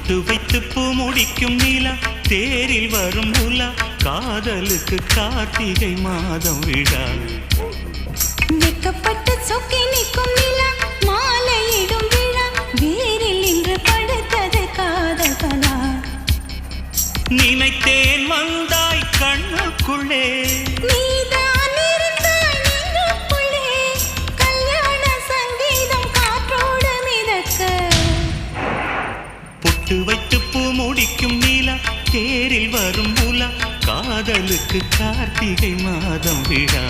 பொட்டு வைத்து பூ முடிக்கும் நிலா தேரில் வரும் உலா காதலுக்கு கார்த்திகை மாதம் விழா வெக்கப்பட்டு சொக்கி நிற்கும் நிலா மாலையிடும் விழா வேரில் இன்று படுத்தது காதல் கலா நினைத்தேன் வந்தாய் கண்ணுக்குள்ளே நீதான் இருந்தாய் நெஞ்சுக்குள்ளே கல்யாண சங்கீதம் காற்றோடு மிதக்க பொட்டு வைத்து பூ முடிக்கும் நிலா தேரில் வரும் உலா காதலுக்கு கார்த்திகை மாதம் விழா